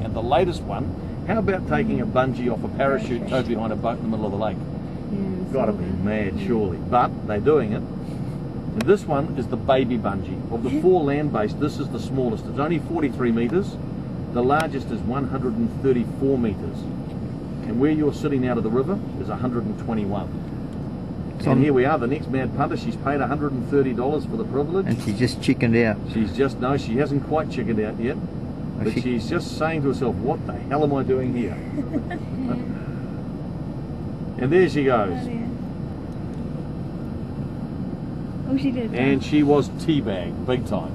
And the latest one, how about taking a bungee off a parachute towed behind a boat in the middle of the lake? Yeah, Got to be mad, surely. But they're doing it. And this one is the baby bungee. Of the 4 land-based, this is the smallest. It's only 43 metres. The largest is 134 metres. And where you're sitting out of the river is 121. And here we are, the next mad punter. She's paid $130 for the privilege. And she just chickened out. She's just, no, she hasn't quite chickened out yet. But she's just saying to herself, what the hell am I doing here? And there she goes. Oh, she did. And she was teabagged, big time.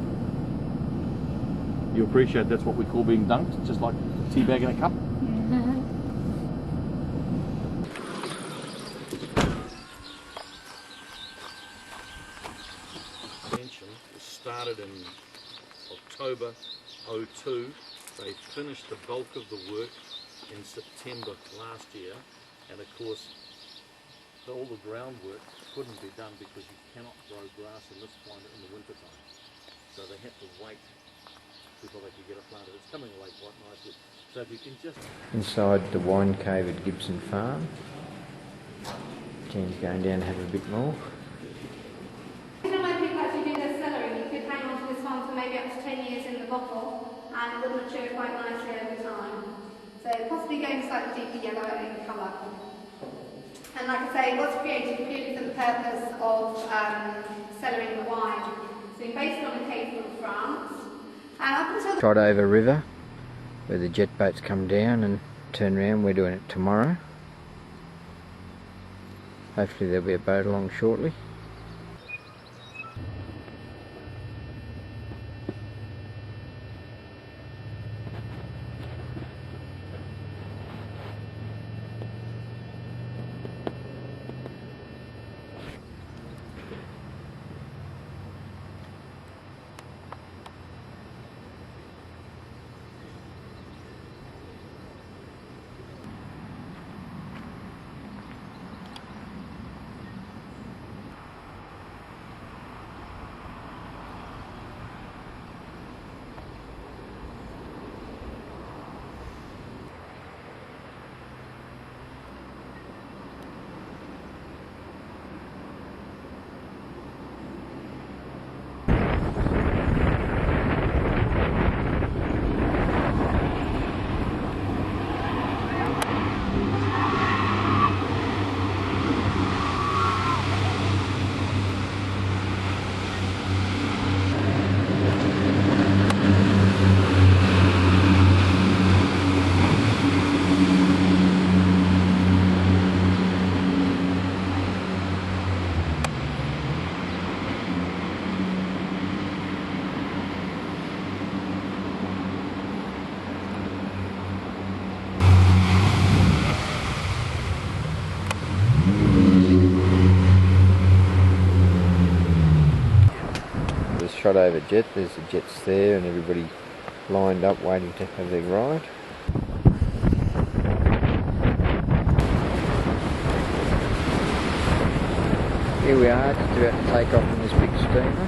You appreciate that's what we call being dunked, just like teabag in a cup? It started in October 02. They finished the bulk of the work in September last year, and of course all the groundwork couldn't be done because you cannot grow grass in this climate in the winter time. So they had to wait before they could get it planted. It's coming away quite nicely. So if you can just... Inside the wine cave at Gibson Farm. Jen's going down to have a bit more. When people actually do their celery, you could hang on to this one for maybe up to 10 years in the bottle, and it would mature quite nicely over time. So possibly going slightly deeper yellow in colour. And like I say, it was created purely for the purpose of cellaring the wine. So based on a cave from France. Trot over river, where the jet boats come down and turn around. We're doing it tomorrow. Hopefully there'll be a boat along shortly. Shot over jet, there's the jets there and everybody lined up waiting to have their ride. Here we are, just about to take off in this big steamer.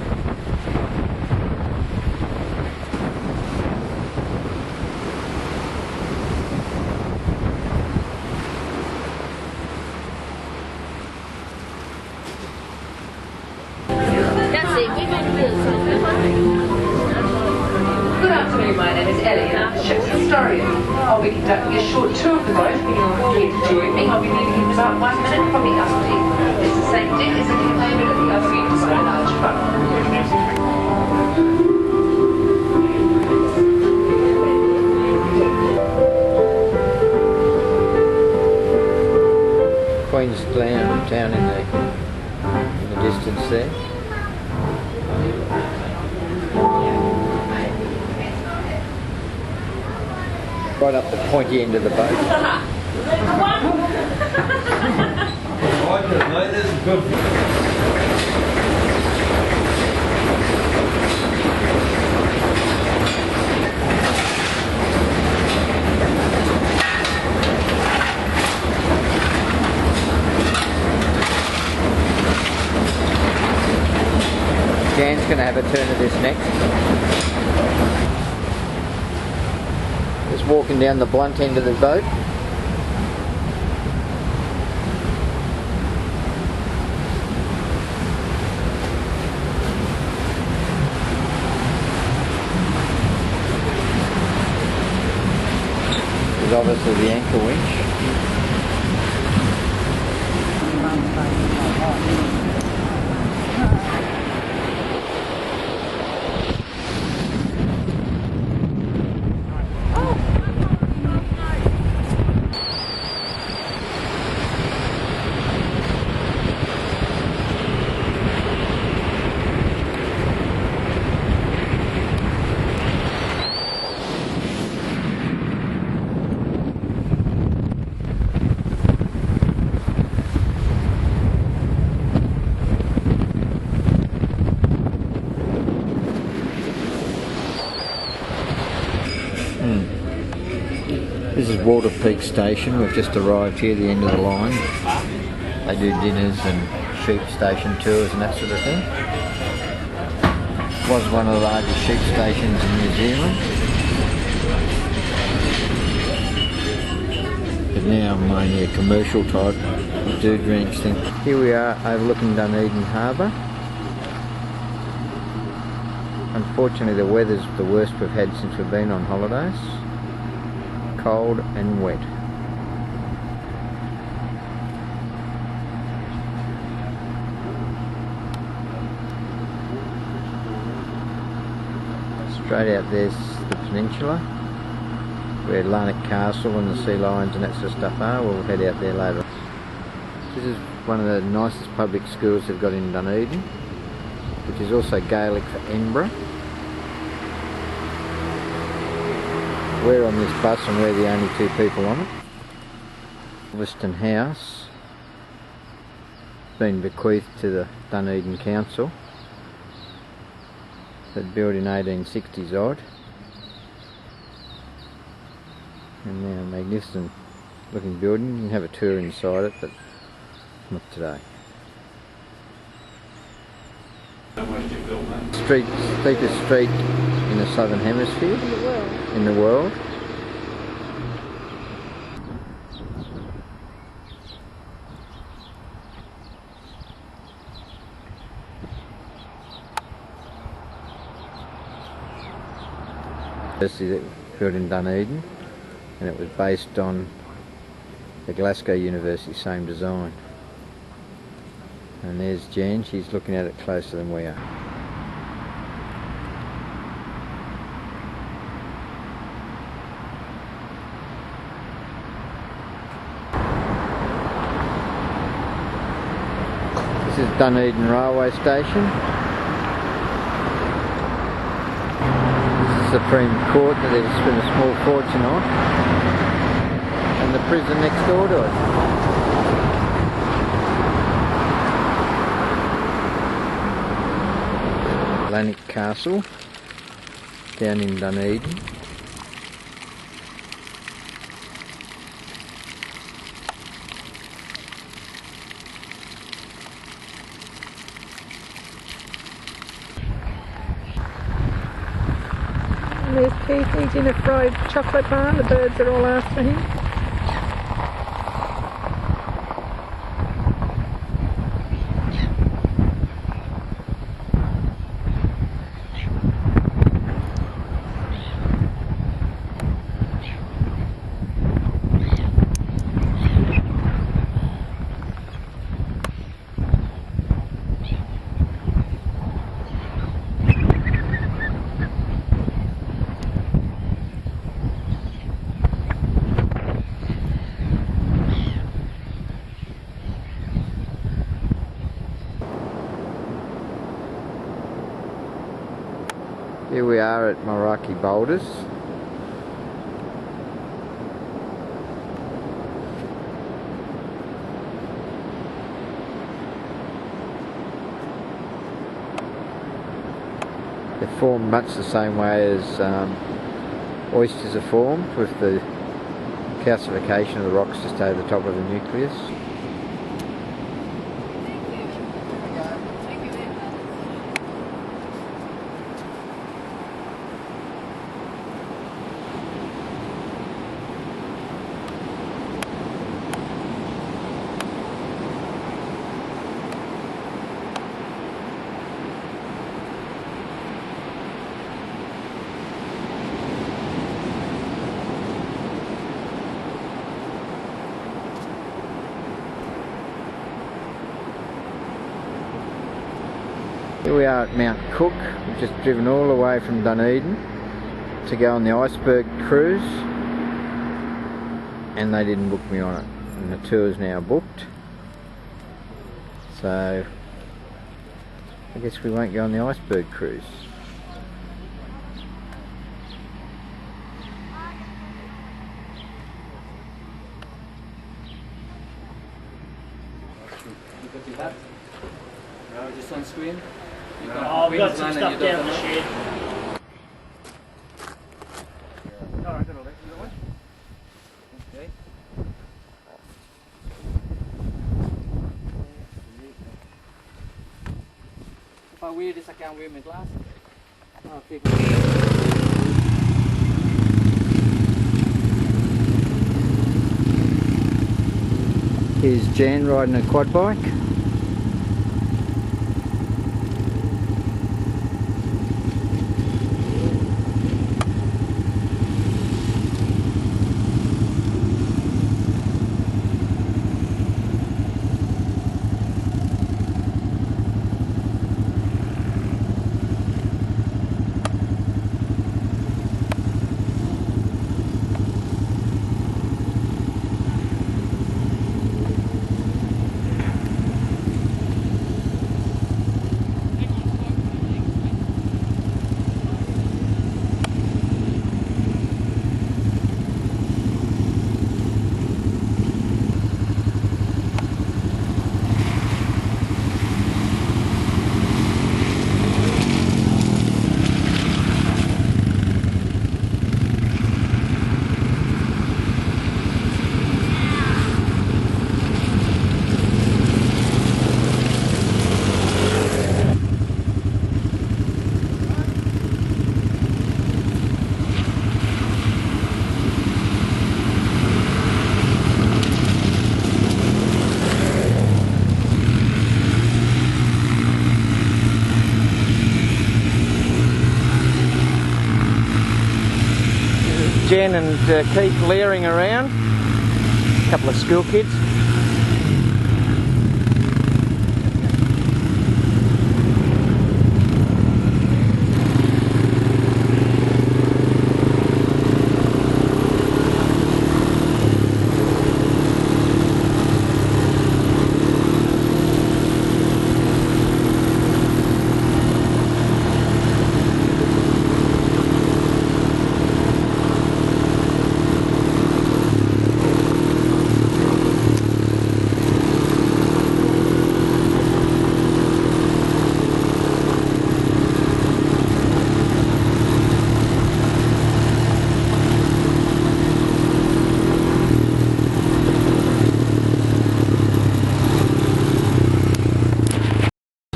Good afternoon, my name is Ellie and I'm the ship's historian. I'll be conducting a short tour of the boat when you're here to join me. I'll be leaving in about 1 minute from the Usty. It's the same deck as the containment of the Usty inside a large boat. Queensland down in the distance there. Right up the pointy end of the boat. Jan's going to have a turn of this next. There's walking down the blunt end of the boat. There's obviously the anchor winch. This is Water Peak Station. We've just arrived here, the end of the line. They do dinners and sheep station tours and that sort of thing. Was one of the largest sheep stations in New Zealand. But now mainly a commercial type dude ranch thing. Here we are overlooking Dunedin Harbour. Unfortunately the weather's the worst we've had since we've been on holidays. Cold and wet. Straight out there's the peninsula where Larnac Castle and the sea lions and that sort of stuff are. We'll head out there later. This is one of the nicest public schools they've got in Dunedin, which is also Gaelic for Edinburgh. We're on this bus and we're the only two people on it. Western House, been bequeathed to the Dunedin Council. That built in 1860s odd. And now a magnificent looking building. You can have a tour inside it, but not today. Steepest street in the southern hemisphere. In the world. University that was built in Dunedin, and it was based on the Glasgow University, same design. And there's Jan, she's looking at it closer than we are. This is Dunedin Railway Station. This is the Supreme Court that they've spent a small fortune on. And the prison next door to it. Larnac Castle down in Dunedin. And there's Keith, he's in a fried chocolate bar, the birds are all after him. Here we are at Moeraki Boulders. They're formed much the same way as oysters are formed, with the calcification of the rocks just over the top of the nucleus. Here we are at Mount Cook. We've just driven all the way from Dunedin to go on the iceberg cruise, and they didn't book me on it, and the tour's now booked, so I guess we won't go on the iceberg cruise. You got your bat? No, your sunscreen? You Oh, I've got some Queensland and stuff you down don't the know? shed. Okay. If I wear this, I can't wear my glasses. Okay. Here's Jan riding a quad bike. Jen and Keith leering around, a couple of school kids.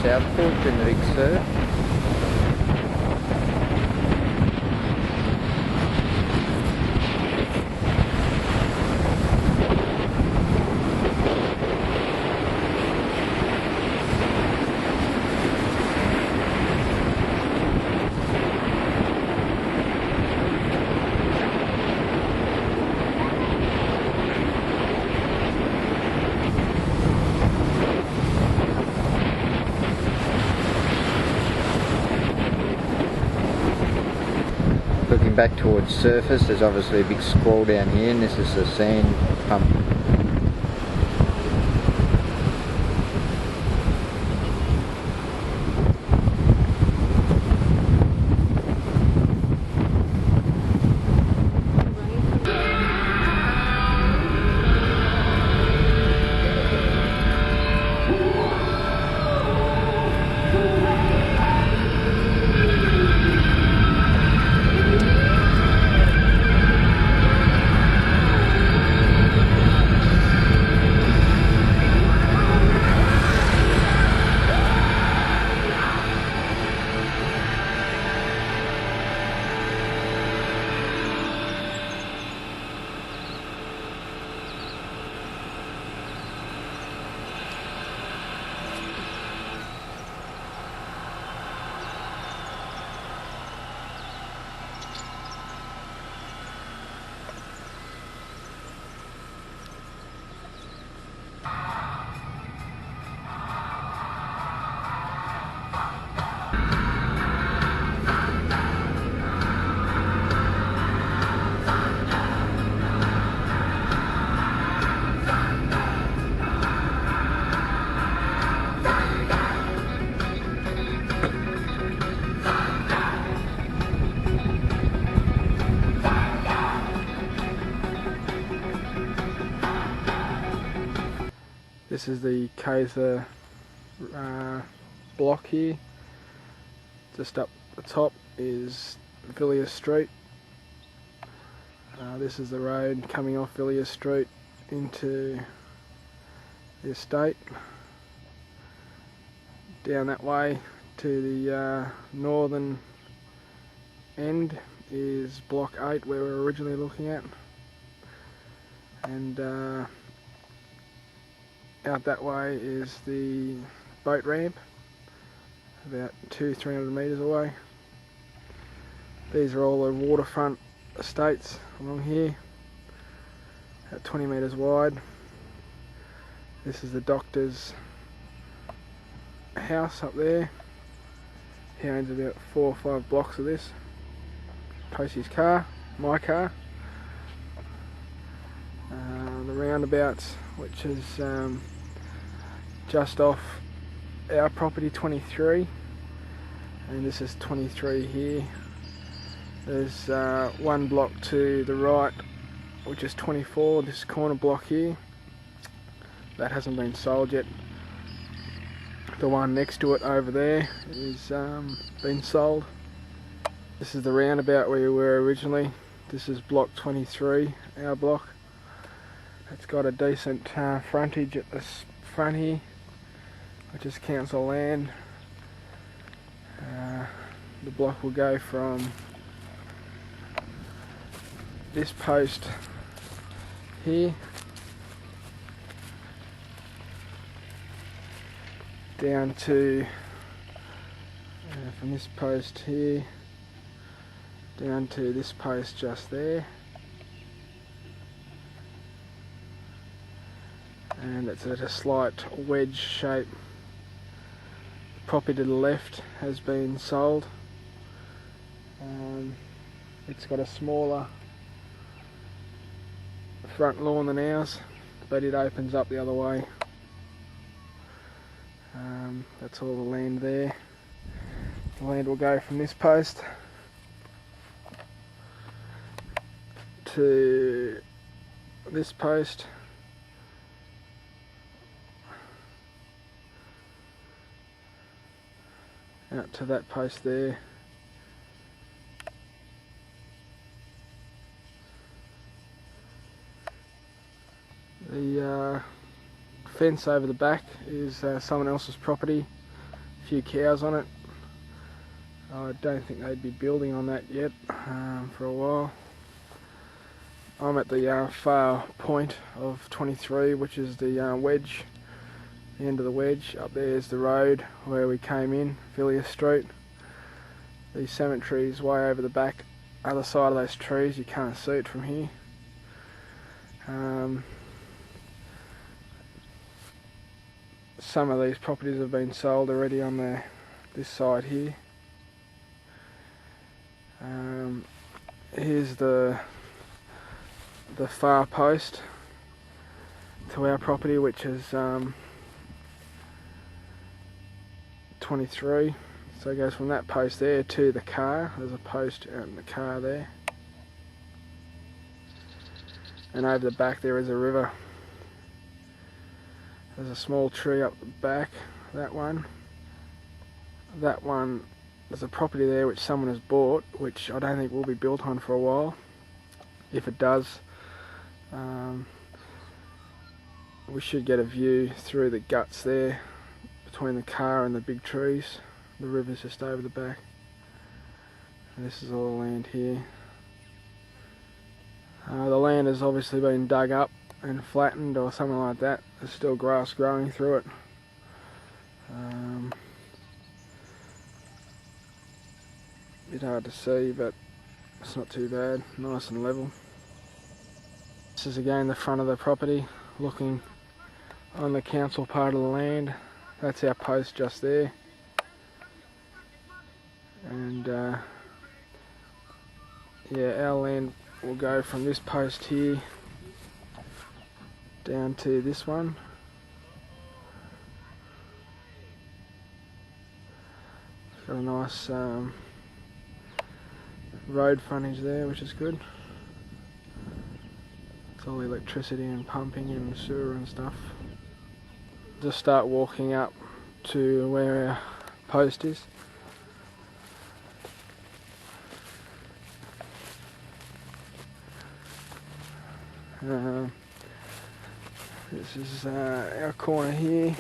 Southport in the big surf. Looking back towards surface, there's obviously a big squall down here, and this is the sand pump. This is the Kaiser block here. Just up the top is Villiers Street. This is the road coming off Villiers Street into the estate. Down that way to the northern end is block 8 where we were originally looking at, and out that way is the boat ramp, about 200-300 metres away. These are all the waterfront estates along here, at 20 metres wide. This is the doctor's house up there. He owns about 4 or 5 blocks of this. Posey's car, my car. The roundabouts, which is just off our property, 23, and this is 23 here. There's one block to the right, which is 24, this corner block here. That hasn't been sold yet. The one next to it over there is been sold. This is the roundabout where we were originally. This is block 23, our block. It's got a decent frontage at the front here, which is council land. The block will go from this post here down to from this post here down to this post just there, and it's at a slight wedge shape. The property to the left has been sold. It's got a smaller front lawn than ours, but it opens up the other way. That's all the land there. The land will go from this post to this post, out to that post there. The fence over the back is someone else's property, a few cows on it. I don't think they'd be building on that yet for a while. I'm at the far point of 23, which is the wedge, the end of the wedge. Up there is the road where we came in, Villiers Street. The cemetery is way over the back, other side of those trees. You can't see it from here. Some of these properties have been sold already on this side here. Here's the far post to our property, which is 23. So it goes from that post there to the car. There's a post out in the car there, and over the back there is a river. There's a small tree up the back, that one. That one, there's a property there which someone has bought, which I don't think will be built on for a while. If it does, we should get a view through the guts there, between the car and the big trees. The river's just over the back. And this is all the land here. The land has obviously been dug up and flattened or something like that. There's still grass growing through it. Bit hard to see, but it's not too bad, nice and level. This is again the front of the property, looking on the council part of the land. That's our post just there. And yeah, our land will go from this post here down to this one. It's got a nice road frontage there, which is good. It's all electricity and pumping and sewer and stuff. just start walking up to where our post is. This is our corner here,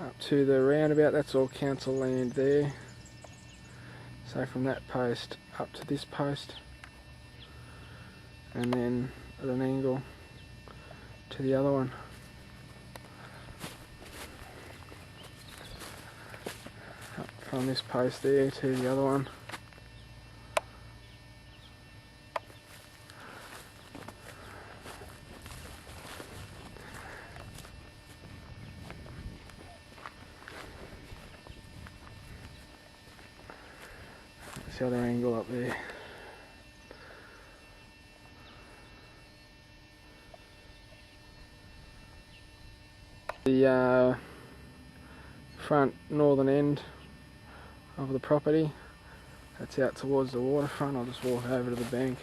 up to the roundabout. That's all council land there. So from that post up to this post, and then at an angle to the other one. Up from this post there to the other one. That's the other angle up there. The front northern end of the property, that's out towards the waterfront. I'll just walk over to the bank.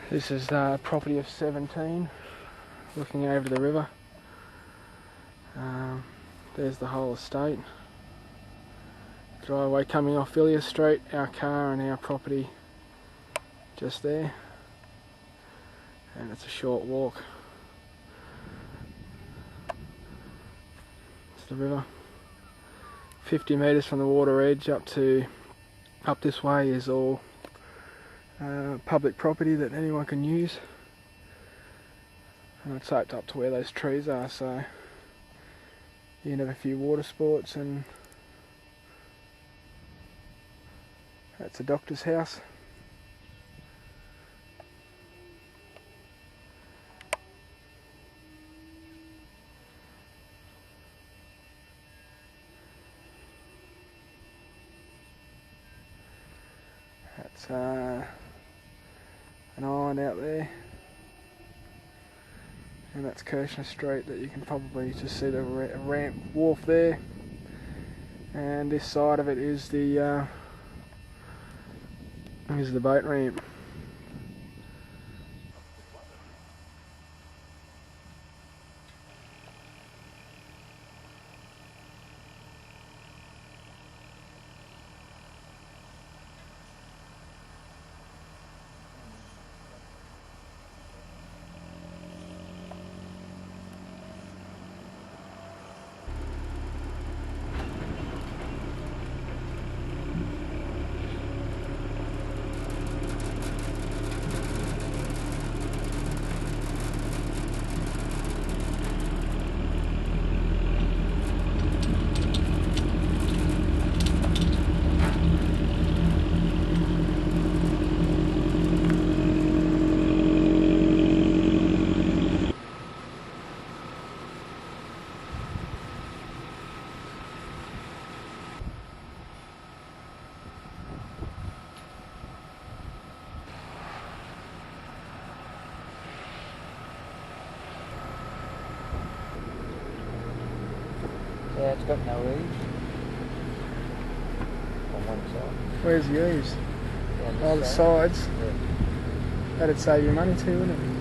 This is property of 17, looking over the river. There's the whole estate. Driveway coming off Villiers Street, our car and our property just there. And it's a short walk. It's the river. 50 metres from the water edge up this way is all public property that anyone can use, and it's soaked up to where those trees are, so you can have a few water sports. And that's a doctor's house. That's an island out there, and that's Kirshner Street that you can probably just see the ramp wharf there, and this side of it is the boat ramp. Yeah, it's got no eaves on one side. Where's the eaves? Down Oh, the side. sides. Yeah. That'd save you money too, wouldn't it?